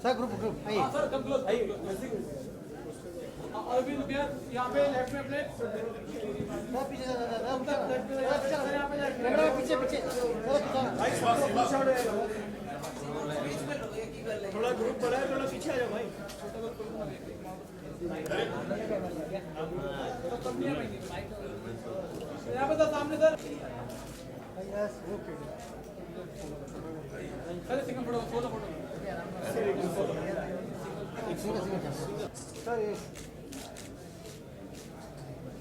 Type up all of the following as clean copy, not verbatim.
Sir group आइए sir come close आइए अरविंद भैया यहाँ पे लेफ्ट में प्लेट पीछे पीछे पीछे थोड़ा ग्रुप बड़ा है, थोड़ा पीछे आ जाओ भाई। यहाँ पे सामने sir single photo solo photo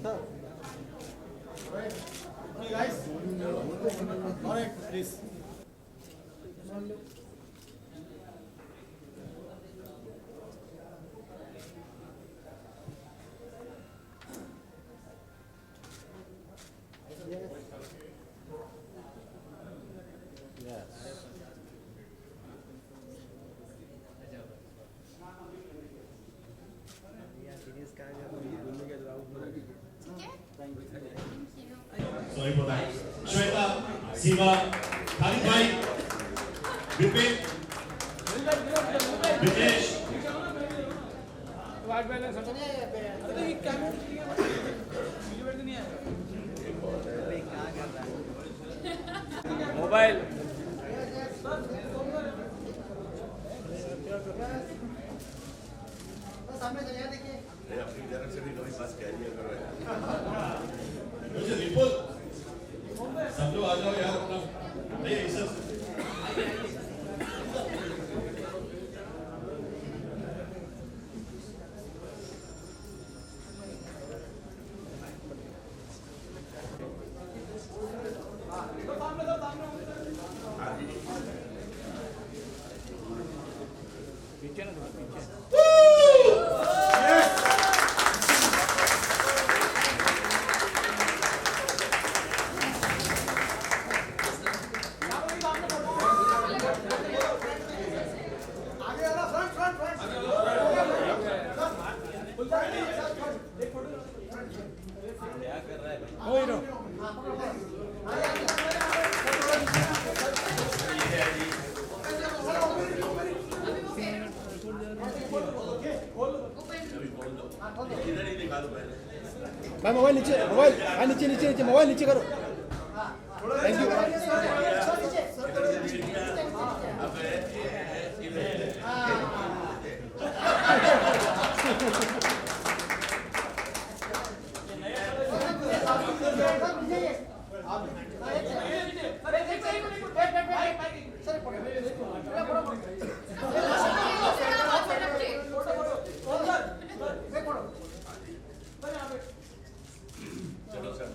sir guys all right please Sorry for that. Shweta, Siva, Khalid bhai, Vipin, Vitesh. White balance अरे ये कैमरा वीडियो बैठ नहीं है मोबाइल सामने चलिए देखिए अपनी तरफ से भी कोई बस कैरियर करो मुझे विपुल सब लोग आ जाओ यार अपना नहीं सर पीछे ना थोड़ा पीछे इधर ही निकालो पहले भाई मोबाइल नीचे नीचे मोबाइल नीचे करो थैंक यू चलो सर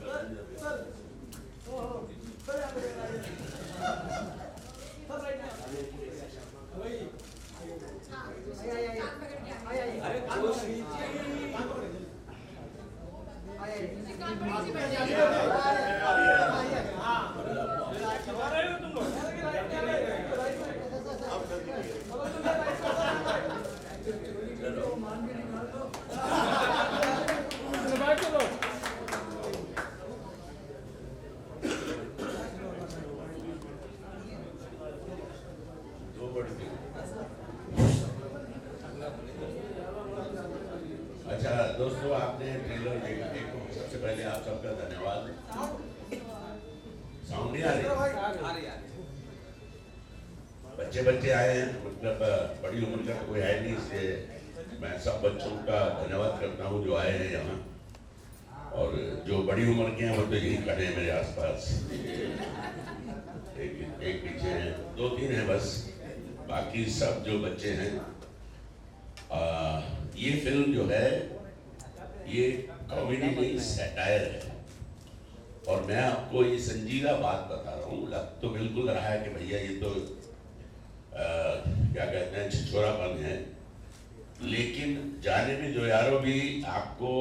अच्छा दोस्तों, आपने ट्रेलर देखा। एक तो सबसे पहले आप सबका धन्यवाद। साउंड नहीं आ रही? बच्चे आए हैं, मतलब बड़ी उम्र का कोई है नहीं, इसलिए मैं सब बच्चों का धन्यवाद करता हूँ जो आए हैं यहाँ। और जो बड़ी उम्र के हैं वो तो यही खड़े हैं मेरे आसपास। एक पीछे हैं, 2-3 हैं बस, बाकी सब जो बच्चे हैं। ये फिल्म जो है ये कॉमेडी नहीं, सैटायर है। और मैं आपको ये संजीदा बात बता रहा हूँ। लग तो बिल्कुल रहा है कि भैया ये तो क्या कहते हैं, छिछोरापन है, लेकिन जाने में जो यारों भी आपको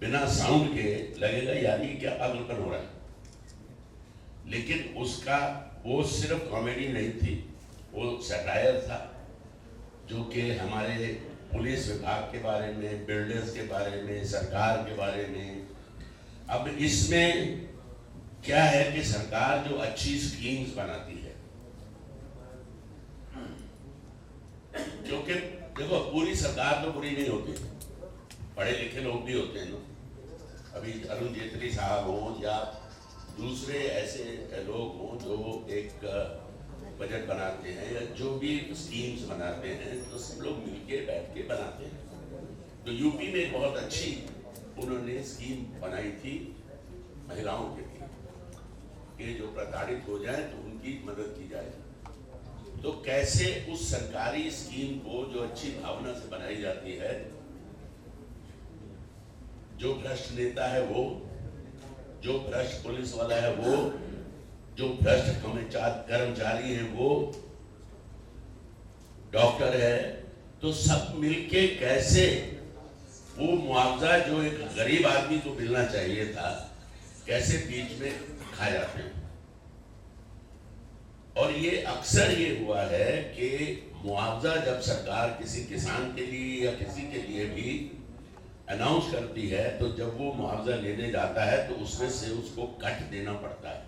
बिना साउंड के लगेगा यार ये क्या पागलपन हो रहा है, लेकिन उसका वो सिर्फ कॉमेडी नहीं थी, वो सैटायर था जो कि हमारे पुलिस विभाग के बारे में, बिल्डर्स के बारे में, सरकार के बारे में। अब इसमें क्या है कि सरकार जो अच्छी स्कीम्स बनाती है क्योंकि देखो पूरी सरकार तो बुरी नहीं होती, पढ़े लिखे लोग भी होते हैं ना। अभी अरुण जेटली साहब हों या दूसरे ऐसे लोग हों जो एक बजट बनाते हैं या जो भी स्कीम्स बनाते हैं, तो सब लोग मिलके बैठ के बनाते हैं। तो यूपी में बहुत अच्छी उन्होंने स्कीम बनाई थी महिलाओं के लिए कि जो प्रताड़ित हो जाए तो उनकी मदद की जाए। तो कैसे उस सरकारी स्कीम को जो अच्छी भावना से बनाई जाती है, जो भ्रष्ट नेता है वो, जो भ्रष्ट पुलिस वाला है वो, जो भ्रष्ट कर्मचारी हैं वो, डॉक्टर है, तो सब मिलके कैसे वो मुआवजा जो एक गरीब आदमी को मिलना चाहिए था, कैसे बीच में खा जाते हैं। और ये अक्सर ये हुआ है कि मुआवजा जब सरकार किसी किसान के लिए या किसी के लिए भी अनाउंस करती है, तो जब वो मुआवजा लेने जाता है तो उसमें से उसको कट देना पड़ता है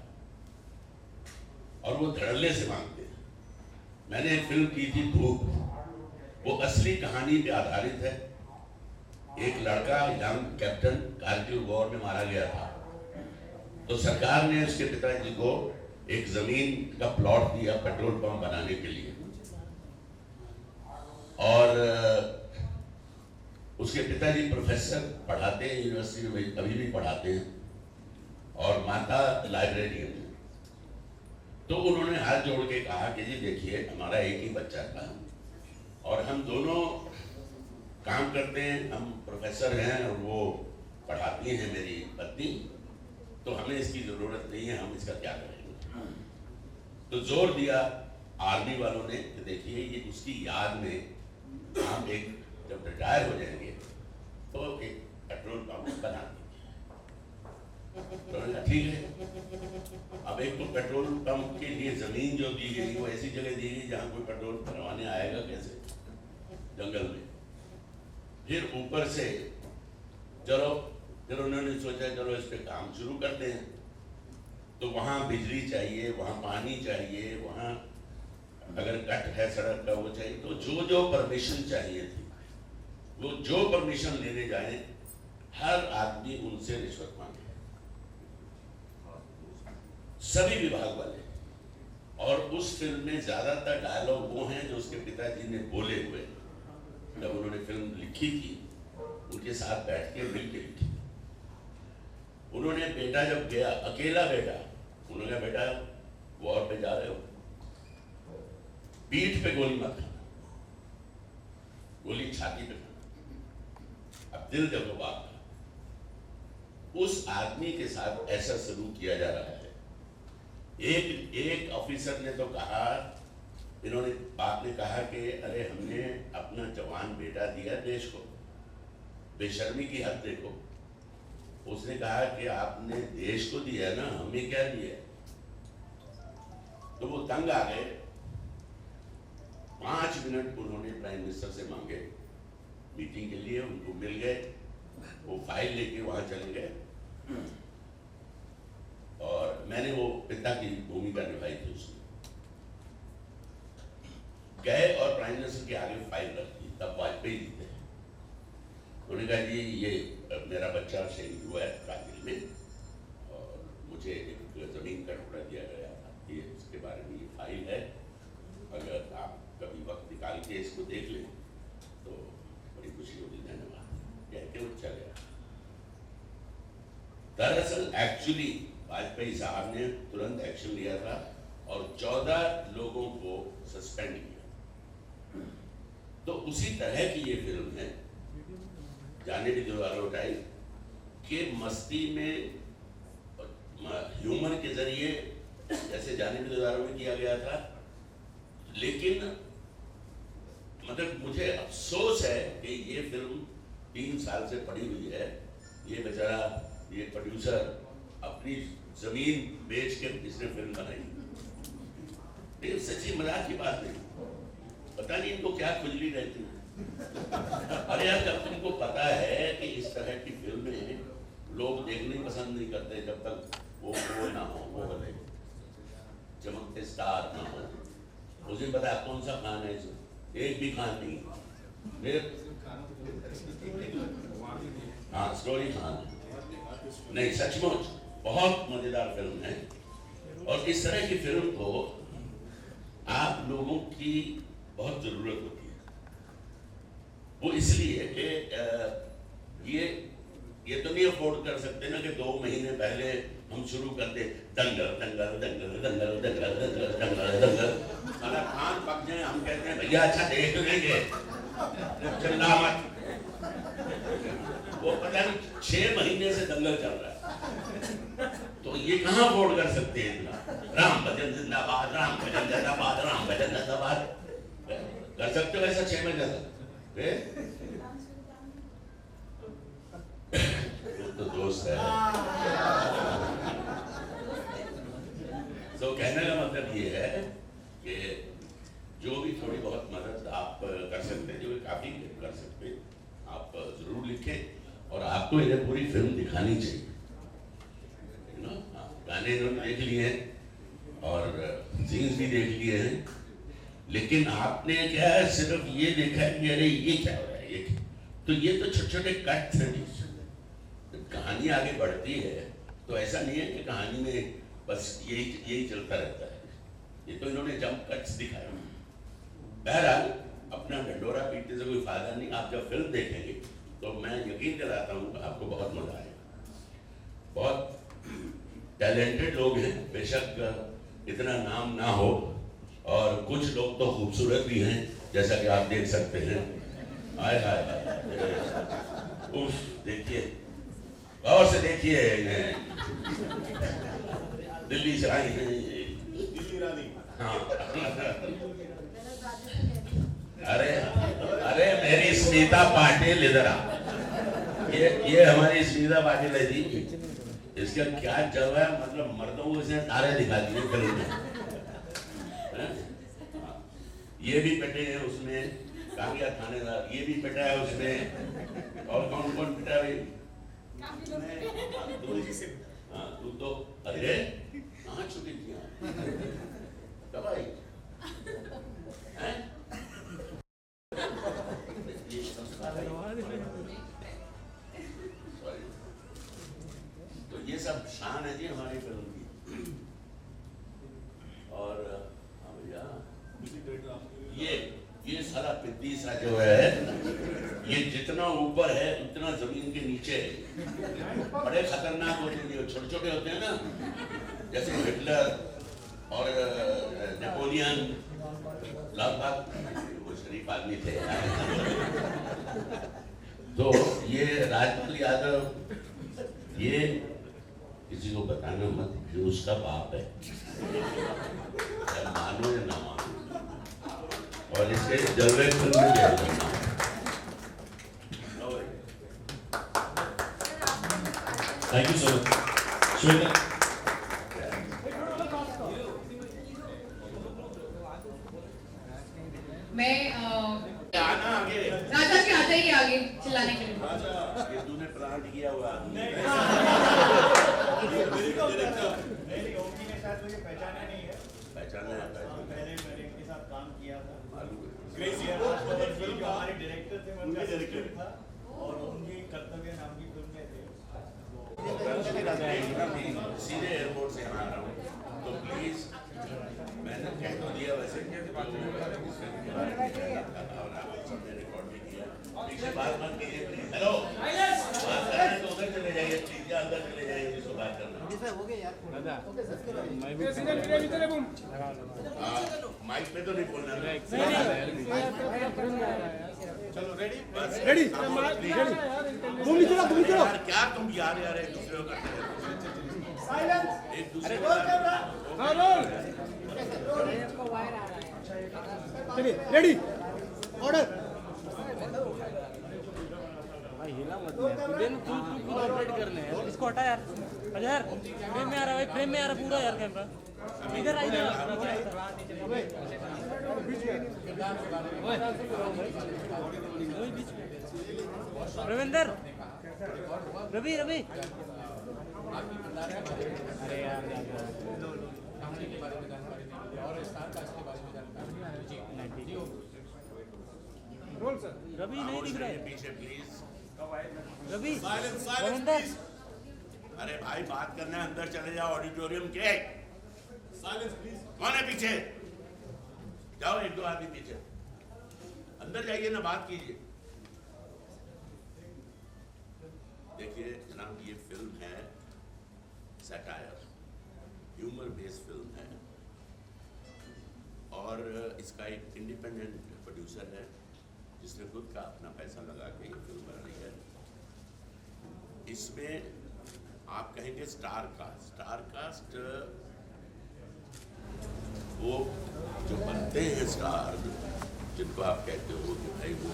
और वो धड़ल्ले से मांगते हैं। मैंने एक फिल्म की थी धूप, वो असली कहानी पे आधारित है। एक लड़का यंग कैप्टन कारगिल वॉर में मारा गया था, तो सरकार ने उसके पिताजी को एक जमीन का प्लॉट दिया पेट्रोल पंप बनाने के लिए, और उसके पिताजी प्रोफेसर पढ़ाते हैं यूनिवर्सिटी में, अभी भी पढ़ाते हैं, और माता लाइब्रेरियन है। तो उन्होंने हाथ जोड़ के कहा कि जी देखिए हमारा एक ही बच्चा था और हम दोनों काम करते हैं, हम प्रोफेसर हैं और वो पढ़ाती हैं मेरी पत्नी, तो हमें इसकी जरूरत नहीं है, हम इसका क्या करेंगे। तो जोर दिया आर्मी वालों ने कि देखिए ये उसकी याद में हम एक जब रिटायर हो जाएंगे तो एक पेट्रोल पंप बना देंगे। तो ठीक है। अब एक तो पेट्रोल पंप के लिए जमीन जो दी गई वो ऐसी जगह दी गई जहाँ कोई पेट्रोल भरवाने आएगा कैसे, जंगल में। फिर ऊपर से चलो फिर उन्होंने सोचा चलो इस पे काम शुरू करते हैं। तो वहाँ बिजली चाहिए, वहाँ पानी चाहिए, वहाँ अगर कट है सड़क का वो चाहिए, तो जो जो परमिशन चाहिए थी वो जो परमिशन लेने जाए हर आदमी उनसे रिश्वत मांगे, सभी विभाग वाले। और उस फिल्म में ज्यादातर डायलॉग वो हैं जो उसके पिताजी ने बोले हुए जब उन्होंने फिल्म लिखी थी, उनके साथ बैठ के मिल के लिखी। उन्होंने बेटा जब गया, अकेला बेटा, उन्होंने कहा बेटा वॉर पे जा रहे हो, पीठ पे गोली मत खाना, गोली छाती पे खाना। अब दिल जब बात था, उस आदमी के साथ ऐसा सलूक किया जा रहा है। एक ऑफिसर ने तो कहा, इन्होंने बाप ने कहा कि अरे हमने अपना जवान बेटा दिया देश को, बेशर्मी की हद देखो। उसने कहा कि आपने देश को दिया ना, हमें क्या दिया। तो वो तंग आ गए। 5 मिनट उन्होंने प्राइम मिनिस्टर से मांगे मीटिंग के लिए, उनको मिल गए, वो फाइल लेके वहां चले गए और मैंने वो पिता की भूमिका निभाई थी उसमें। गए और प्राइम मिनिस्टर के आगे फाइल रख दी, तब वाजपेयी जी थे। उन्होंने कहा जी ये मेरा बच्चा शहीद हुआ है कारगिल में और मुझे एक जमीन का टुकड़ा दिया गया था, ये इसके बारे में ये फाइल है, अगर आप कभी वक्त निकाल के इसको देख लें तो बड़ी खुशी होगी। धन्यवाद कह के वो चले गया। दरअसल एक्चुअली वाजपेयी साहब ने तुरंत एक्शन लिया था और 14 लोगों को सस्पेंड किया। तो उसी तरह की ये फिल्म है जाने भी दीवारों उठाई के मस्ती में ह्यूमर के जरिए जैसे जाने भी दीवारों में किया गया था। लेकिन मतलब मुझे अफसोस है कि ये फिल्म 3 साल से पड़ी हुई है। ये बेचारा ये प्रोड्यूसर अपनी जमीन बेच के इसने फिल्म बनाई। लेकिन सच्ची मजाक की बात नहीं, पता नहीं इनको क्या खुजली रहती है। अरे यार जब तुमको पता है कि इस तरह की फिल्में लोग देखने पसंद नहीं करते जब तक वो ना हो, वो वाले चमकते स्टार ना हो। मुझे पता है कौन सा खान है इसमें, एक भी खान नहीं मेरे। हाँ, स्टोरी खान नहीं, सचमुच बहुत मजेदार फिल्म है। और इस तरह की फिल्म को आप लोगों की बहुत जरूरत होती है। वो इसलिए कि ये तो नहीं अफोर्ड कर सकते ना कि 2 महीने पहले हम शुरू कर दे दंगल दंगल दंगल दंगल दंगल दंगल दंगल दंगल, अगर कान पक जाए हम कहते हैं भैया अच्छा देख लेंगे, चिल्ला मत। वो पता नहीं 6 महीने से दंगल चल रहा है, तो ये कहाँ अफोर्ड कर सकते हैं इतना? राम भजन जिंदाबाद, राम भजन जिंदाबाद, राम भजन जिंदाबाद कर सकते हो ऐसा 6 महीने तक? तो दोस्त है। तो कहने का मतलब ये है कि जो भी थोड़ी बहुत मदद आप कर सकते हैं, जो काफी कर सकते हैं, आप जरूर लिखें। और आपको इन्हें पूरी फिल्म दिखानी चाहिए ना। गाने इन्होंने देख लिए हैं और सीन्स भी देख लिए हैं, लेकिन आपने क्या है सिर्फ ये देखा है कि अरे ये क्या हो रहा है, ये तो ये तो छोटे छोटे कट थे। कहानी आगे बढ़ती है तो ऐसा नहीं है कि कहानी में बस यही चलता रहता है। ये तो इन्होंने जंप कट्स दिखाए। बहरहाल अपना ढंडोरा पीटने से कोई फायदा नहीं। आप जब फिल्म देखेंगे तो मैं यकीन दिलाता हूँ आपको बहुत मजा आएगा। बहुत टैलेंटेड लोग हैं, बेशक इतना नाम ना हो, और कुछ लोग तो खूबसूरत भी हैं जैसा कि आप देख सकते हैं। हाय हाय उफ, देखिए और से देखिए इन्हें, दिल्ली से आई हैं, दिल्ली रानी। हाँ अरे मेरी स्मिता पाटिल इधर आ। ये हमारी स्मिता पाटिल है जी। इसका क्या जब है, मतलब मर्दों को इसने तारे दिखा दिए फिल्म में। ये भी पिटे हैं उसमें, कांगिया थानेदार ये भी पिटा है उसमें। और कौन कौन पिटा है? तू तो अरे कहाँ छुट्टी किया कब आई? तो ये सब शान है जी हमारी फिल्म की। और भैया ये सारा पिद्दी सा जो है, ये जितना ऊपर है उतना जमीन के नीचे है। बड़े खतरनाक होते हैं, छोटे छोटे होते हैं ना, जैसे हिटलर और नेपोलियन, लगभग वो शरीफ आदमी थे। तो ये राजपाल यादव, ये किसी को बताना मत, ये उसका बाप है, मानो या ना मानो। और इसके जलवे फिल्म में क्या थैंक यू सो मच। मैं राजा के आते ही आगे चिल्लाने के लिए। ये तूने प्लांट किया हुआ पहचाना नहीं है। पहचाना है, मैंने इनके साथ काम किया था। मालूम हमारे डायरेक्टर थे, उनका डायरेक्टर था, और उनकी कर्तव्य नाम की फिल्म में थे। सीधे एयरपोर्ट से यहाँ आ रहा हूँ, तो प्लीज मैंने कह तो दिया वैसे रिकॉर्ड भी किया, पीछे बात मत कीजिए प्लीज। हेलो, बात कर रहे हैं तो उधर चले जाइए प्लीज, या अंदर चले जाइए जिसको बात करना। माइक पे तो नहीं बोलना। चलो रेडी बस रेडी तुम चलो यार, क्या तुम यार एक दूसरे को करते रहते हो, एक दूसरे को। चलिए रेडी ऑर्डर। इसको हटा यार, अजहर फ्रेम में आ रहा है, फ्रेम में आ रहा पूरा यार कैमरा। इधर आ, इधर रविंदर, रवि रवि, अरे यार रवि नहीं दिख रहा है। पीछे please. Ravi silence Ravinder please. अरे भाई बात करना है, अंदर चले जाओ ऑडिटोरियम के। Silence please. कौन है पीछे? जाओ, एक दो आदमी पीछे अंदर जाइए ना, बात कीजिए। देखिए जनाब, ये फिल्म है सैटायर, ह्यूमर बेस्ड फिल्म है और इसका एक इंडिपेंडेंट प्रोड्यूसर है जिसने खुद का अपना पैसा लगा के ये फिल्म बनाई है। इसमें आप कहेंगे स्टार कास्ट वो जो बनते हैं स्टार, जिनको आप कहते हो कि भाई वो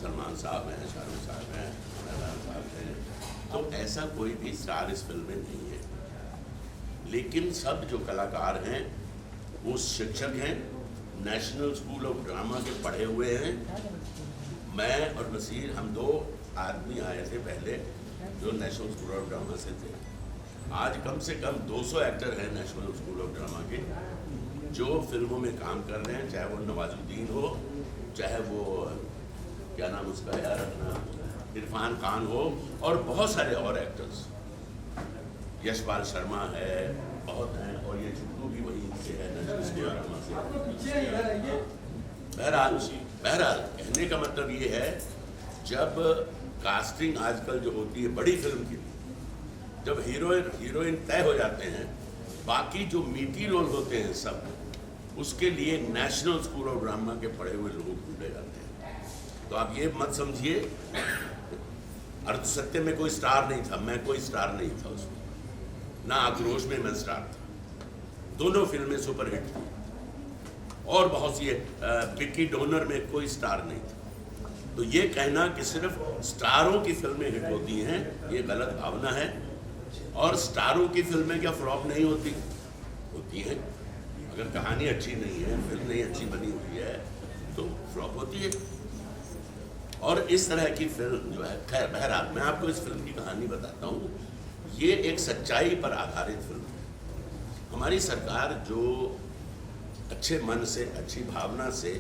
सलमान साहब हैं, शाहरुख साहब हैं, अमर साहब हैं, तो ऐसा कोई भी स्टार इस फिल्म में नहीं है। लेकिन सब जो कलाकार हैं वो शिक्षक हैं, नेशनल स्कूल ऑफ ड्रामा के पढ़े हुए हैं। मैं और नसीर, हम दो आदमी आए थे पहले जो नेशनल स्कूल ऑफ ड्रामा से थे। आज कम से कम 200 एक्टर हैं नेशनल स्कूल ऑफ ड्रामा के जो फिल्मों में काम कर रहे हैं, चाहे वो नवाजुद्दीन हो, चाहे वो क्या नाम उसका यार अपना इरफान खान हो, और बहुत सारे और एक्टर्स, यशपाल शर्मा है, बहुत हैं, और ये चुट्टू भी वहीं से है नेशनल स्कूल ऑफ ड्रामा से। बहरहाल कहने का मतलब ये है, जब कास्टिंग आजकल जो होती है बड़ी फिल्म की, जब हीरोइन तय हो जाते हैं, बाकी जो मीठी रोल होते हैं सब, उसके लिए नेशनल स्कूल ऑफ ड्रामा के पढ़े हुए लोग ढूंढे जाते हैं। तो आप ये मत समझिए अर्ध सत्य में कोई स्टार नहीं था, मैं कोई स्टार नहीं था उसमें, ना आक्रोश में मैं स्टार था। दोनों फिल्में सुपरहिट थी और बहुत सी विक्की डोनर में कोई स्टार नहीं था। तो ये कहना कि सिर्फ स्टारों की फिल्में हिट होती हैं, ये गलत भावना है। और स्टारों की फिल्में क्या फ्लॉप नहीं होती? होती हैं। अगर कहानी अच्छी नहीं है, फिल्म नहीं अच्छी बनी हुई है, तो फ्लॉप होती है। और इस तरह की फिल्म जो है, खैर बहरहाल मैं आपको इस फिल्म की कहानी बताता हूँ। ये एक सच्चाई पर आधारित फिल्म है। हमारी सरकार जो अच्छे मन से, अच्छी भावना से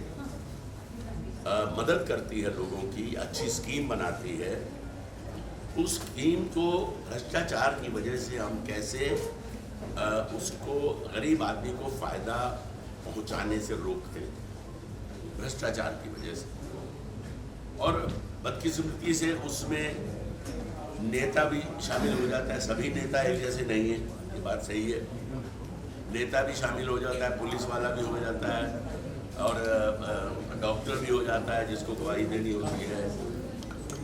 मदद करती है लोगों की, अच्छी स्कीम बनाती है, उस स्कीम को भ्रष्टाचार की वजह से हम कैसे उसको गरीब आदमी को फ़ायदा पहुंचाने से रोकते हैं, भ्रष्टाचार की वजह से। और बदकिस्मती से उसमें नेता भी शामिल हो जाता है। सभी नेता एक जैसे नहीं है, ये बात सही है। नेता भी शामिल हो जाता है, पुलिस वाला भी हो जाता है, और डॉक्टर भी हो जाता है जिसको दवाई देनी होती है।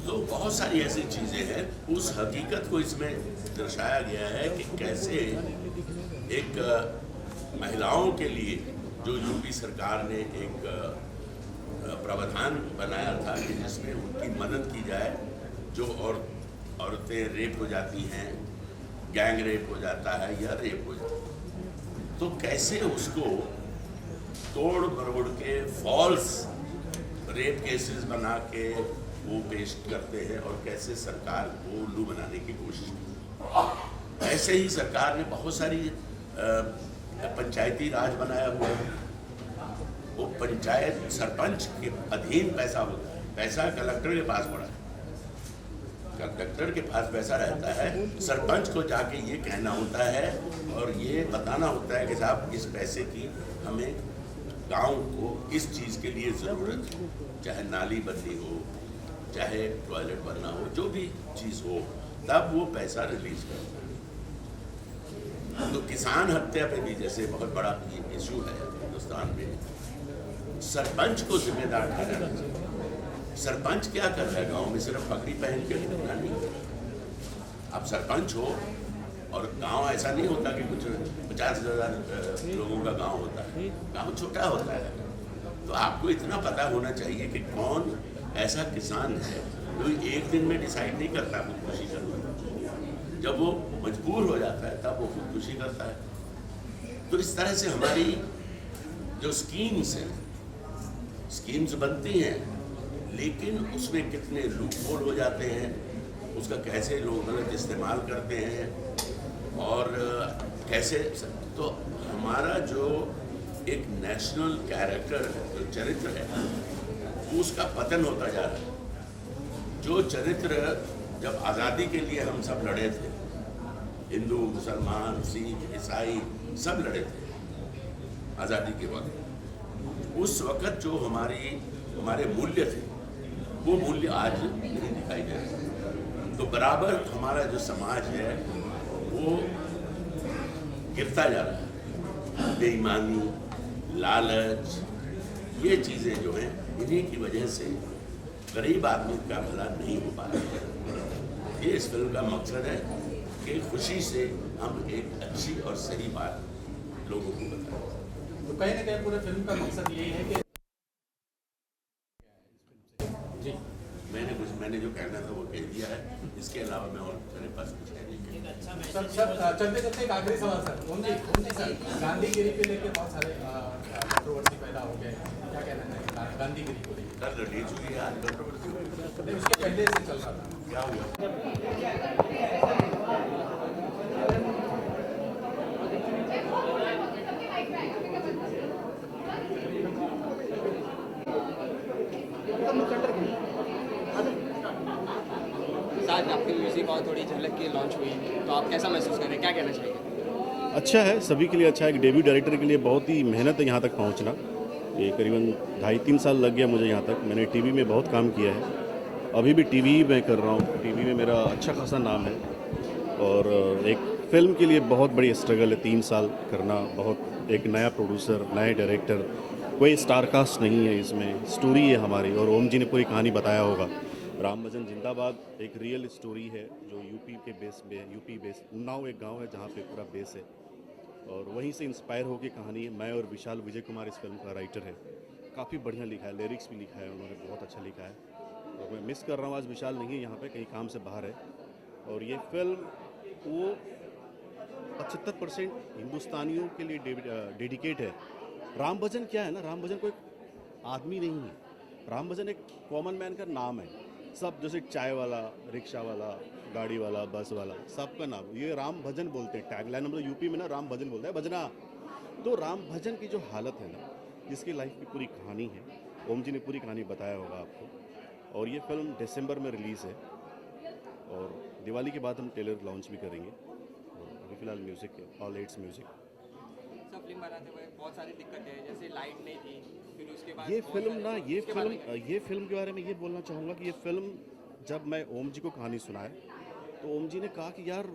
तो बहुत सारी ऐसी चीज़ें हैं। उस हकीकत को इसमें दर्शाया गया है कि कैसे एक महिलाओं के लिए जो यूपी सरकार ने एक प्रावधान बनाया था कि जिसमें उनकी मदद की जाए, जो औरतें रेप हो जाती हैं, गैंग रेप हो जाता है या रेप हो जाता है, तो कैसे उसको तोड़ मरोड़ के फॉल्स रेप केसेस बना के वो पेश करते हैं और कैसे सरकार को उल्लू बनाने की कोशिश की। ऐसे ही सरकार ने बहुत सारी पंचायती राज बनाया हुआ है। वो पंचायत सरपंच के अधीन पैसा होता है, पैसा कलेक्टर के पास पड़ा है, कलेक्टर के पास पैसा रहता है, सरपंच को जाके ये कहना होता है और ये बताना होता है कि साहब इस पैसे की हमें गांव को इस चीज़ के लिए ज़रूरत है, चाहे नाली बननी हो, चाहे टॉयलेट बनना हो, जो भी चीज़ हो, तब वो पैसा रिलीज करता है। तो किसान हत्या पे भी जैसे बहुत बड़ा इशू है हिंदुस्तान में, सरपंच को जिम्मेदार ठहराना चाहिए। सरपंच क्या कर रहा है गाँव में? सिर्फ पगड़ी पहन के घूमना नहीं। आप सरपंच हो और गांव ऐसा नहीं होता कि कुछ 50,000 लोगों का गांव होता है, गांव छोटा होता है। तो आपको इतना पता होना चाहिए कि कौन ऐसा किसान है जो एक दिन में डिसाइड नहीं करता खुदकुशी करना। जब वो मजबूर हो जाता है तब वो खुदकुशी करता है। तो इस तरह से हमारी जो स्कीम्स हैं, स्कीम्स बनती हैं, लेकिन उसमें कितने लूपहोल हो जाते हैं, उसका कैसे लोग गलत इस्तेमाल करते हैं और कैसे। तो हमारा जो एक नेशनल कैरेक्टर है, जो चरित्र है, उसका पतन होता जा रहा है। जो चरित्र जब आज़ादी के लिए हम सब लड़े थे, हिंदू, मुसलमान, सिख, ईसाई सब लड़े थे आज़ादी के वक्त, उस वक्त जो हमारे मूल्य थे, वो मूल्य आज नहीं दिखाई दे रहे। तो बराबर हमारा जो समाज है वो गिरता जा रहा है। बेईमानी, लालच, ये चीज़ें जो हैं, इन्हीं की वजह से गरीब आदमी का भला नहीं हो पा रहा है। ये इस फिल्म का मकसद है कि खुशी से हम एक अच्छी और सही बात लोगों को बताएं। तो कहीं ना कहीं पूरे फिल्म का मकसद यही है कि जी मैंने जो कहना था वो कह दिया है। इसके अलावा मैं और मेरे पास कुछ है नहीं। सर चलते चलते एक आखिरी सवाल सर। ओम जी सर, गांधीगिरी पे लेके बहुत सारे कंट्रोवर्सी पैदा हो गए, क्या कहना है गांधीगिरी को लेकर? सर ले चुकी है आज कंट्रोवर्सी, उसके पहले से चल रहा था, क्या हुआ? आज आपकी म्यूजिक और थोड़ी झलक की लॉन्च हुई, तो आप कैसा महसूस कर रहे हैं, क्या कहना चाहिए? अच्छा है, सभी के लिए अच्छा है। एक डेब्यू डायरेक्टर के लिए बहुत ही मेहनत है यहाँ तक पहुँचना। ये करीबन 2.5-3 साल लग गया मुझे यहाँ तक। मैंने टीवी में बहुत काम किया है, अभी भी टीवी ही मैं कर रहा हूँ। टीवी में मेरा अच्छा खासा नाम है और एक फिल्म के लिए बहुत बड़ी स्ट्रगल है 3 साल करना। बहुत एक नया प्रोड्यूसर, नए डायरेक्टर, कोई स्टार कास्ट नहीं है इसमें, स्टोरी है हमारी। और ओम जी ने पूरी कहानी बताया होगा। राम भजन जिंदाबाद एक रियल स्टोरी है जो यूपी के बेस पे है। यूपी बेस उन्नाव एक गांव है जहां पे पूरा बेस है और वहीं से इंस्पायर होकर कहानी है। मैं और विशाल विजय कुमार इस फिल्म का राइटर है। काफ़ी बढ़िया लिखा है, लिरिक्स भी लिखा है उन्होंने, बहुत अच्छा लिखा है। और मैं मिस कर रहा हूँ, आज विशाल नहीं है यहाँ पे, कहीं काम से बाहर है। और ये फिल्म वो 75% हिंदुस्तानियों के लिए डेडिकेट है। राम भजन क्या है ना, राम भजन कोई आदमी नहीं है, राम भजन एक कॉमन मैन का नाम है। सब जैसे चाय वाला, रिक्शा वाला, गाड़ी वाला, बस वाला, सबका नाम ये राम भजन बोलते हैं। टैगलाइन हम लोग यूपी में ना राम भजन बोलते हैं, भजना। तो राम भजन की जो हालत है ना, जिसकी लाइफ की पूरी कहानी है, ओम जी ने पूरी कहानी बताया होगा आपको। और ये फिल्म दिसंबर में रिलीज़ है और दिवाली के बाद हम ट्रेलर लॉन्च भी करेंगे। और अभी फिलहाल म्यूज़िक है, ऑल एड्स म्यूज़िक। सब फिल्म बनाते हुए बहुत सारी दिक्कतें हैं, जैसे लाइट नहीं थी, फिर उसके बाद ये फिल्म के बारे में ये बोलना चाहूँगा कि ये फिल्म जब मैं ओम जी को कहानी सुनाए तो ओम जी ने कहा कि यार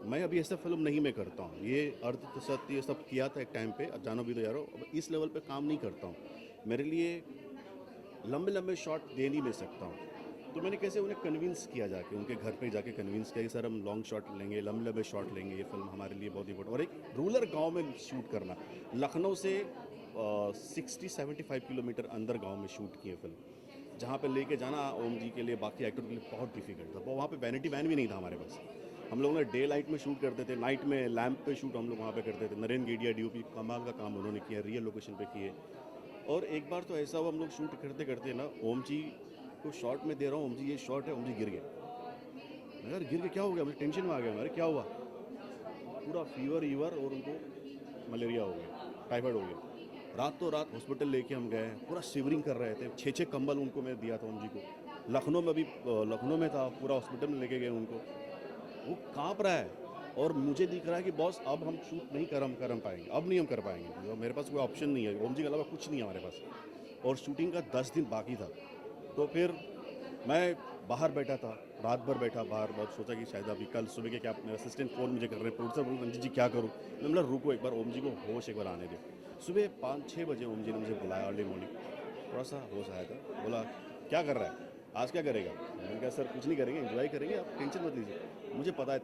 मैं अभी ऐसा फिल्म नहीं मैं करता हूँ, ये अर्थ सत्य ये सब किया था एक टाइम पे, जानो भी तो यारो, इस लेवल पे काम नहीं करता हूँ, मेरे लिए लंबे लंबे शॉट दे नहीं सकता हूँ। तो मैंने कैसे उन्हें कन्विंस किया, जाके उनके घर पे जाके कन्विंस किया कि सर हम लॉन्ग शॉट लेंगे, लंबे लंबे शॉट लेंगे, ये फिल्म हमारे लिए बहुत इंपॉर्टेंट। और एक रूरल गांव में शूट करना, लखनऊ से 60-75 किलोमीटर अंदर गांव में शूट किए फिल्म, जहाँ पे लेके जाना ओम जी के लिए, बाकी एक्टर के लिए बहुत डिफिकल्ट था। वहाँ पे वैनिटी वैन भी नहीं था हमारे पास। हम लोग ने डे लाइट में शूट करते थे, नाइट में लैंप पे शूट हम लोग वहाँ पे करते थे। नरेंद्र गेडिया DOP कमाल का काम उन्होंने किया, रियल लोकेशन पे किए। और एक बार तो ऐसा हुआ, हम लोग शूट करते करते ना ओम जी को शॉट में दे रहा हूँ, ओम जी ये शॉट है, ओम जी गिर गए। यार गिर के क्या हो गया, मुझे टेंशन में आ गया, अरे क्या हुआ, पूरा फीवर और उनको मलेरिया हो गया, टाइफाइड हो गया। रात हॉस्पिटल लेके हम गए, पूरा शिवरिंग कर रहे थे, 6 कंबल उनको मैं दिया था ओम जी को। लखनऊ में था, पूरा हॉस्पिटल में लेके गए उनको, वो काँप रहा है। और मुझे दिख रहा है कि बॉस अब हम शूट नहीं कर पाएंगे, अब नहीं हम कर पाएंगे, तो मेरे पास कोई ऑप्शन नहीं है, ओम जी के अलावा कुछ नहीं है हमारे पास। और शूटिंग का 10 दिन बाकी था। तो फिर मैं बाहर बैठा था, रात भर बैठा बाहर, बहुत सोचा कि शायद अभी कल सुबह के क्या, मेरे असिस्टेंट फ़ोन मुझे कर रहे हैं, प्रोड्यूसर बोल रंजीत जी क्या करूँ। मैं बोला रुको एक बार, ओम जी को होश एक बार आने दे। सुबह 5-6 बजे ओम जी ने मुझे बुलाया, अर्ली मॉर्निंग, थोड़ा सा होश आया था। बोला क्या कर रहा है, आज क्या करेगा। मैंने कहा सर कुछ नहीं करेंगे, एंजॉय करेंगे, आप टेंशन मत लीजिए, मुझे पता है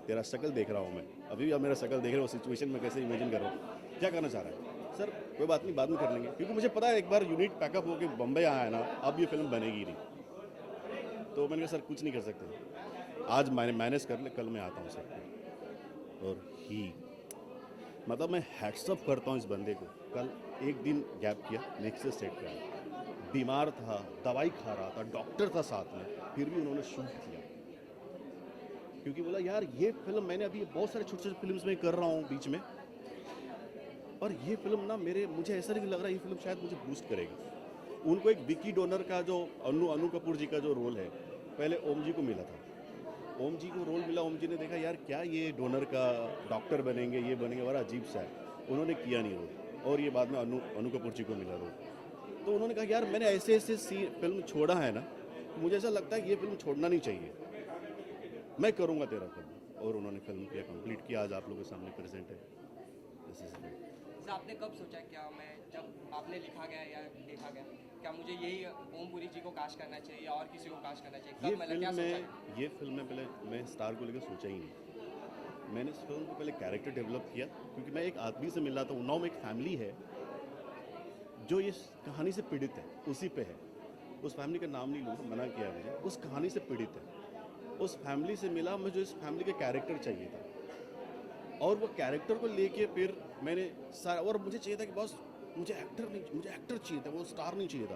तेरा शक्ल देख रहा हूँ मैं, अभी भी आप मेरा शक्ल देख रहे हो, सिचुएशन में कैसे इमेजिन कर रहा हूँ, क्या करना चाह रहा है। सर कोई बात नहीं, बाद में कर लेंगे, क्योंकि मुझे पता है एक बार यूनिट पैकअप होकर बम्बई आया है ना, अब ये फिल्म बनेगी नहीं। तो मैंने कहा सर कुछ नहीं कर सकते, आज मैंने मैनेज कर ले, कल मैं आता हूँ सर। और मतलब मैं हैट्सअप करता हूँ इस बंदे को। कल एक दिन गैप किया, नेक्स्ट से सेट किया, बीमार था, दवाई खा रहा था, डॉक्टर था साथ में, फिर भी उन्होंने शूट किया, क्योंकि बोला यार ये फिल्म मैंने अभी बहुत सारे छोटे छोटे फिल्म्स में कर रहा हूँ बीच में, और ये फिल्म ना मुझे ऐसा नहीं लग रहा ये फिल्म शायद मुझे बूस्ट करेगी। उनको एक विकी डोनर का जो अनु कपूर जी का जो रोल है पहले ओम जी को मिला था। ओम जी को रोल मिला, ओम जी ने देखा यार क्या ये डोनर का डॉक्टर बनेंगे, ये बनेंगे, बड़ा अजीब सा है, उन्होंने किया नहीं रोल। और ये बाद में अनु कपूर जी को मिला रोल। तो उन्होंने कहा यार मैंने ऐसे फिल्म छोड़ा है ना, मुझे ऐसा लगता है ये फिल्म छोड़ना नहीं चाहिए, मैं करूँगा तेरा फिल्म। और उन्होंने फिल्म किया, कंप्लीट किया, आज आप लोगों के सामने प्रेजेंट है। सर आपने कब सोचा, क्या मैं जब आपने लिखा गया या देखा गया, क्या मुझे यही ओमपुरी जी को कास्ट करना चाहिए या और किसी को कास्ट करना चाहिए? ये फिल्म में पहले मैं स्टार को लेकर सोचा ही नहीं। मैंने इस फिल्म को पहले कैरेक्टर डेवलप किया, क्योंकि मैं एक आदमी से मिला था, उन्नाव में एक फैमिली है जो इस कहानी से पीड़ित है, उसी पे है। उस फैमिली का नाम नहीं लूँगा, मना किया मुझे, उस कहानी से पीड़ित है। उस फैमिली से मिला, मुझे इस फैमिली के कैरेक्टर चाहिए था, और वो कैरेक्टर को लेके फिर मैंने सारा, और मुझे चाहिए था कि बस मुझे एक्टर चाहिए था, वो स्टार नहीं चाहिए था।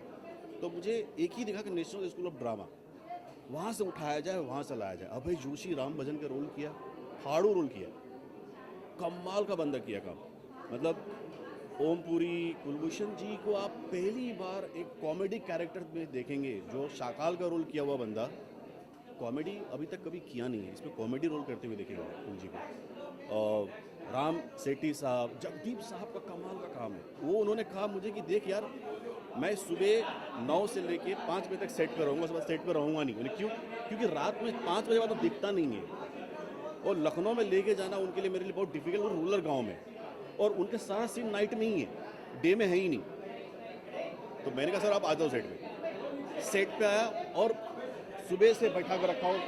तो मुझे एक ही दिखा कि नेशनल स्कूल ऑफ ड्रामा, वहाँ से उठाया जाए, वहाँ से लाया जाए। अभय जोशी राम भजन का रोल किया, फाड़ू रोल किया, कमाल का बंदा किया काम। मतलब ओमपुरी कुलभूषण जी को आप पहली बार एक कॉमेडी कैरेक्टर में देखेंगे, जो शाकाल का रोल किया हुआ बंदा कॉमेडी अभी तक कभी किया नहीं है, इसमें कॉमेडी रोल करते हुए देखेंगे कुल जी को। राम सेठी साहब, जगदीप साहब का कमाल का काम है। वो उन्होंने कहा मुझे कि देख यार, मैं सुबह 9 से लेके 5 बजे तक सेट पर रहूँगा, उसके बाद सेट पर रहूँगा नहीं। मैंने क्यों? क्योंकि रात में 5 बजे बाद तो दिखता नहीं है, और लखनऊ में लेके जाना उनके लिए, मेरे लिए बहुत डिफिकल्ट, और रूरल गाँव में, और उनके सारा सीन नाइट में ही है, डे में है ही नहीं। तो मैंने कहा सर आप आ जाओ सेट पे। सेट पे आया और सुबह से बैठा कर रखा हूँ,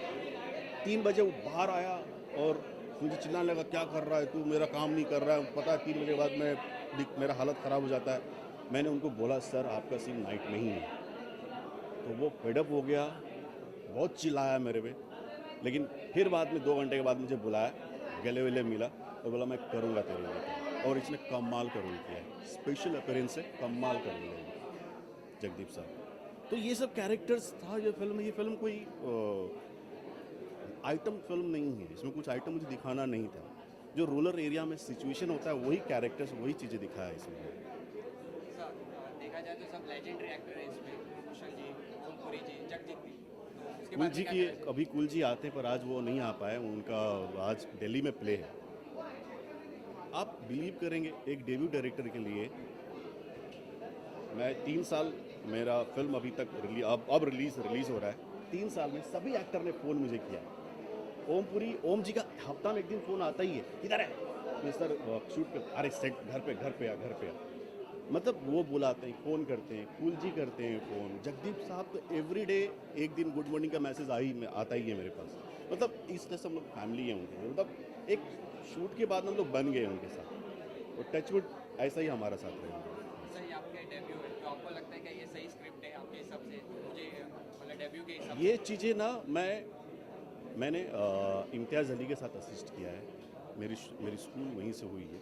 3 बजे बाहर आया और मुझे चिल्लाने लगा क्या कर रहा है तू, मेरा काम नहीं कर रहा है, पता है 3 बजे के बाद मेरा हालत ख़राब हो जाता है। मैंने उनको बोला सर आपका सीन नाइट में ही है। तो वो फेडअप हो गया, बहुत चिल्लाया मेरे पे, लेकिन फिर बाद में 2 घंटे के बाद मुझे बुलाया, गले वेले मिला और बोला मैं करूँगा तेरे लिए, और इसने कमाल का रोल किया है, स्पेशल अपीयरेंस से कमाल का रोल है जगदीप साहब। तो ये सब कैरेक्टर्स था ये फिल्म कोई आइटम फिल्म नहीं है, इसमें कुछ आइटम मुझे दिखाना नहीं था। जो रूरल एरिया में सिचुएशन होता है वही कैरेक्टर्स, वही चीज़ें दिखाया है इसमें। सर देखा जाए तो सब लेजेंडरी एक्टर हैं इसमें, कुलभूषण जी, ओमपुरी जी, जगजीत जी। तो कुल जी की अभी कुल जी आते हैं, पर आज वो नहीं आ पाए, उनका आज दिल्ली में प्ले है। आप बिलीव करेंगे एक डेब्यू डायरेक्टर के लिए मैं 3 साल, मेरा फिल्म अभी तक अब रिलीज हो रहा है, 3 साल में सभी एक्टर ने फ़ोन मुझे किया। ओम जी का हफ्ता में एक दिन फ़ोन आता ही है, किधर है तो सर शूट पे, अरे सेट घर पे आ। मतलब वो बुलाते हैं, फ़ोन करते हैं, कुल जी करते हैं फ़ोन, जगदीप साहब तो एवरीडे एक दिन गुड मॉर्निंग का मैसेज आता ही है मेरे पास। मतलब इस तरह से हम लोग फैमिली है उनके, मतलब एक शूट के बाद हम लोग बन गए उनके साथ, और टचवुड ऐसा ही हमारा साथ रहेगा। सर ये आपके डेब्यू है, तो आपको लगता है कि ये सही स्क्रिप्ट है आपके हिसाब से? मुझे मतलब डेब्यू के हिसाब ये चीज़ें ना मैंने इम्तियाज़ अली के साथ असिस्ट किया है, मेरी स्कूल वहीं से हुई है,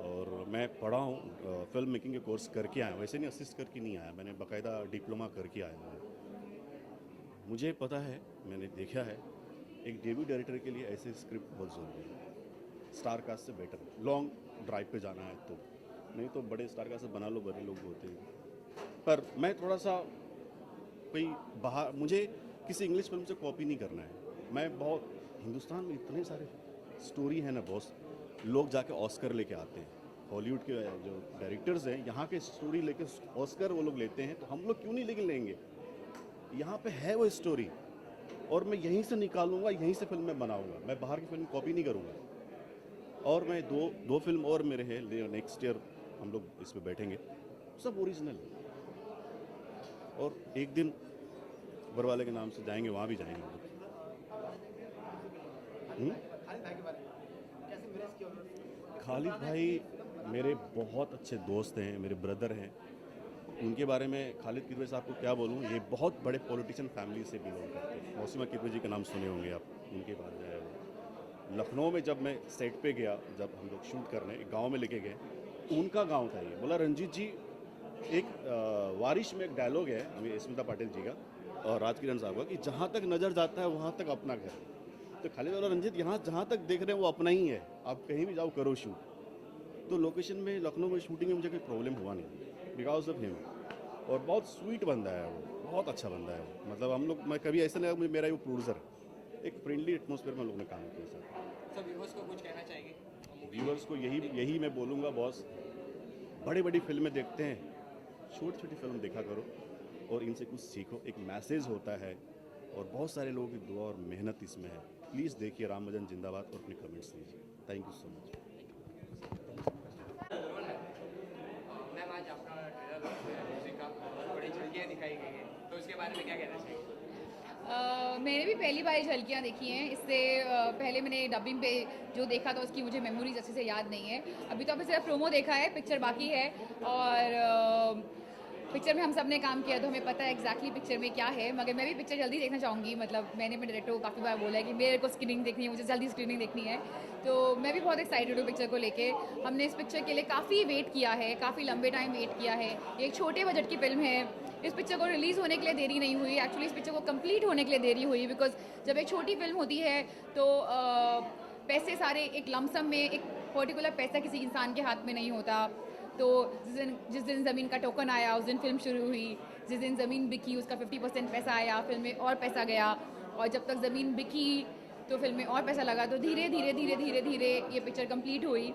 और मैं पढ़ा हूँ, फिल्म मेकिंग के कोर्स करके आया, वैसे नहीं असिस्ट करके नहीं आया, मैंने बाकायदा डिप्लोमा करके आया हूँ। मुझे पता है, मैंने देखा है, एक डेब्यू डायरेक्टर के लिए ऐसे स्क्रिप्ट बहुत ज़रूरी है। स्टार कास्ट से बेटर, लॉन्ग ड्राइव पे जाना है तो, नहीं तो बड़े स्टार कास्ट से बना लो, बड़े लोग होते हैं। पर मैं थोड़ा सा कोई बाहर, मुझे किसी इंग्लिश फिल्म से कॉपी नहीं करना है। मैं बहुत, हिंदुस्तान में इतने सारे स्टोरी है ना बॉस, लोग जाके ऑस्कर लेके आते हैं, हॉलीवुड के जो डायरेक्टर्स हैं यहाँ के स्टोरी लेके ऑस्कर वो लोग लेते हैं, तो हम लोग क्यों नहीं लेके लेंगे? यहाँ पे है वो स्टोरी, और मैं यहीं से निकालूंगा, यहीं से फिल्म में बनाऊंगा, मैं बाहर की फिल्म कॉपी नहीं करूँगा। और मैं दो फिल्म और मेरे हैं, नेक्स्ट ईयर हम लोग इस पर बैठेंगे, सब ओरिजिनल है, और एक दिन बरवाले के नाम से जाएंगे, वहाँ भी जाएंगे हम लोग। खालिद भाई मेरे बहुत अच्छे दोस्त हैं, मेरे ब्रदर हैं। उनके बारे में खालिद किरवे साहब को क्या बोलूँ, ये बहुत बड़े पॉलिटिशियन फैमिली से बिलोंग करते हैं। मौसिमा किरवे जी का नाम सुने होंगे आप, उनके बारे में। लखनऊ में जब मैं सेट पे गया, जब हम लोग शूट करने एक गाँव में लेके गए, उनका गाँव था ये। बोला रंजीत जी, एक वारिश में एक डायलॉग है हमें स्मिता पाटिल जी का और राजकिरण साहब का, कि जहाँ तक नज़र जाता है वहाँ तक अपना घर। तो खालिद बोला रंजीत, यहाँ जहाँ तक देख रहे हैं वो अपना ही है, आप कहीं भी जाओ करो शूट। तो लोकेशन में लखनऊ में शूटिंग में मुझे कोई प्रॉब्लम हुआ नहीं बिकॉज ऑफ हिम। और बहुत स्वीट बंदा है वो, बहुत अच्छा बंदा है वो। मतलब हम लोग, मैं कभी ऐसा नहीं, मेरा वो प्रोड्यूसर एक फ्रेंडली एटमोसफेयर में हम लोग ने काम किया सर। सब व्यूअर्स को कुछ कहना चाहेंगे? व्यूअर्स को यही मैं बोलूँगा बॉस, बड़ी फिल्में देखते हैं, छोटी फिल्म देखा करो और इनसे कुछ सीखो। एक मैसेज होता है और बहुत सारे लोगों की दुआ और मेहनत इसमें है। प्लीज़ देखिए राम भजन जिंदाबाद और अपने कमेंट्स दीजिए। Thank you so much. Ma'am आज आपका ट्रेलर म्यूजिक का बड़ी झलकियाँ दिखाई गई हैं, तो उसके बारे में क्या कहना चाहिए? मैंने भी पहली बार झलकियाँ देखी हैं। इससे पहले मैंने डबिंग पे जो देखा था उसकी मुझे मेमोरीज अच्छे से याद नहीं है। अभी तो अभी सिर्फ प्रोमो देखा है, पिक्चर बाकी है। और पिक्चर में हम सब ने काम किया तो हमें पता है एग्जैक्टली पिक्चर में क्या है। मगर मैं भी पिक्चर जल्दी देखना चाहूँगी। मतलब मैंने अपने डायरेक्टर को काफ़ी बार बोला है कि मेरे को स्क्रीनिंग देखनी है, मुझे जल्दी स्क्रीनिंग देखनी है। तो मैं भी बहुत एक्साइटेड हूँ पिक्चर को लेके। हमने इस पिक्चर के लिए काफ़ी वेट किया है, काफ़ी लंबे टाइम वेट किया है। ये एक छोटे बजट की फिल्म है। इस पिक्चर को रिलीज़ होने के लिए देरी नहीं हुई, एक्चुअली इस पिक्चर को कंप्लीट होने के लिए देरी हुई। बिकॉज जब एक छोटी फिल्म होती है तो पैसे सारे एक लमसम में, एक पर्टिकुलर पैसा किसी इंसान के हाथ में नहीं होता। तो जिस दिन ज़मीन का टोकन आया उस दिन फिल्म शुरू हुई। जिस दिन ज़मीन बिकी उसका 50% पैसा आया, फिल्म में और पैसा गया। और जब तक ज़मीन बिकी तो फिल्म में और पैसा लगा। तो धीरे धीरे ये पिक्चर कंप्लीट हुई।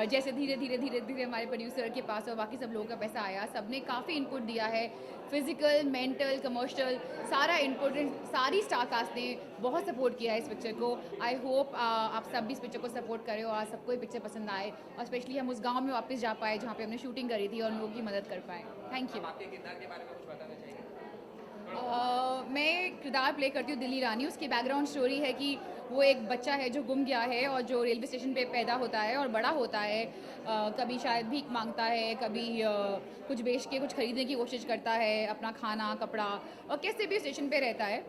जैसे धीरे धीरे हमारे प्रोड्यूसर के पास और बाकी सब लोगों का पैसा आया, सबने काफ़ी इनपुट दिया है। फिजिकल, मेंटल, कमर्शियल, सारा इनपुट, सारी स्टार कास्ट ने बहुत सपोर्ट किया है इस पिक्चर को। आई होप आप सब भी इस पिक्चर को सपोर्ट करें और सबको ये पिक्चर पसंद आए। और स्पेशली हम उस गांव में वापस जा पाए जहाँ पे हमने शूटिंग करी थी और लोगों की मदद कर पाए। Thank you. आपके किरदार के बारे में कुछ बताना चाहेंगे? मैं किरदार प्ले करती हूँ दिल्ली रानी। उसकी बैकग्राउंड स्टोरी है कि वो एक बच्चा है जो गुम गया है और जो रेलवे स्टेशन पे पैदा होता है और बड़ा होता है। कभी शायद भीख मांगता है, कभी कुछ बेच के कुछ खरीदने की कोशिश करता है, अपना खाना, कपड़ा, और कैसे भी स्टेशन पे रहता है।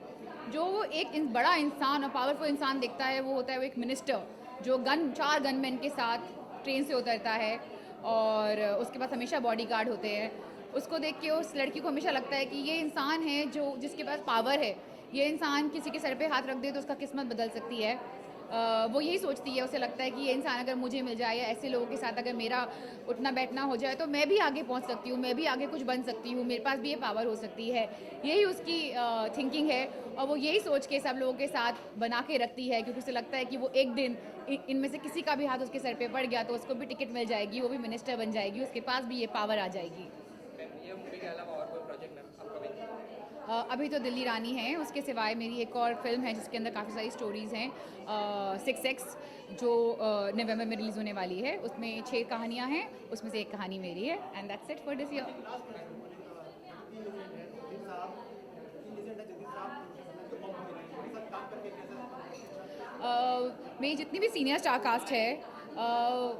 जो वो एक बड़ा इंसान और पावरफुल इंसान देखता है वो होता है वो एक मिनिस्टर जो 4 गनमैन के साथ ट्रेन से उतरता है और उसके पास हमेशा बॉडीगार्ड होते हैं। उसको देख के उस लड़की को हमेशा लगता है कि ये इंसान है जो जिसके पास पावर है, ये इंसान किसी के सर पे हाथ रख दे तो उसका किस्मत बदल सकती है। वो यही सोचती है, उसे लगता है कि ये इंसान अगर मुझे मिल जाए या ऐसे लोगों के साथ अगर मेरा उठना बैठना हो जाए तो मैं भी आगे पहुंच सकती हूँ, मैं भी आगे कुछ बन सकती हूँ, मेरे पास भी ये पावर हो सकती है। यही उसकी थिंकिंग है और वो यही सोच के सब लोगों के साथ बना के रखती है, क्योंकि उसे लगता है कि वो एक दिन इनमें से किसी का भी हाथ उसके सर पे पड़ गया तो उसको भी टिकट मिल जाएगी, वो भी मिनिस्टर बन जाएगी, उसके पास भी ये पावर आ जाएगी। ये मूवी के अलावा और कोई प्रोजेक्ट मैम आपका? अभी तो दिल्ली रानी है, उसके सिवाय मेरी एक और फिल्म है जिसके अंदर काफ़ी सारी स्टोरीज़ हैं, 6X, जो नवंबर में रिलीज़ होने वाली है। उसमें 6 कहानियाँ हैं, उसमें से एक कहानी मेरी है। And that's it for this year. मेरी जितनी भी सीनियर स्टार कास्ट है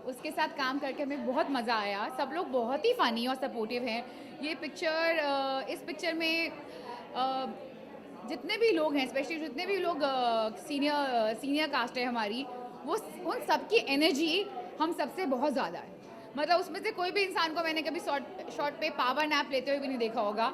उसके साथ काम करके हमें बहुत मज़ा आया। सब लोग बहुत ही फ़नी और सपोर्टिव हैं। ये पिक्चर, इस पिक्चर में जितने भी लोग हैं, स्पेशली जितने भी लोग सीनियर कास्ट है हमारी, वो उन सबकी एनर्जी हम सबसे बहुत ज़्यादा है। मतलब उसमें से कोई भी इंसान को मैंने कभी शॉर्ट पे पावर नैप लेते हुए भी नहीं देखा होगा।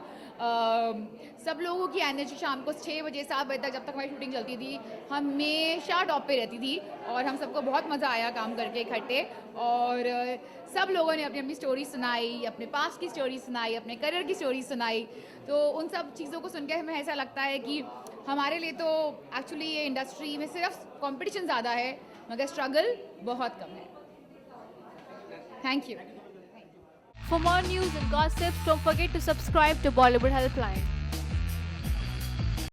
सब लोगों की एनर्जी शाम को 6 बजे 7 बजे तक, जब तक हमारी शूटिंग चलती थी, हमेशा टॉप पे रहती थी और हम सबको बहुत मज़ा आया काम करके इकट्ठे। और सब लोगों ने अपनी अपनी स्टोरी सुनाई, अपने पास्ट की स्टोरी सुनाई, अपने करियर की स्टोरी सुनाई। तो उन सब चीज़ों को सुनकर हमें ऐसा लगता है कि हमारे लिए तो एक्चुअली ये इंडस्ट्री में सिर्फ कंपटीशन ज़्यादा है मगर स्ट्रगल बहुत कम है। Thank you. For more news and gossip, don't forget to subscribe to Bollywood Helpline.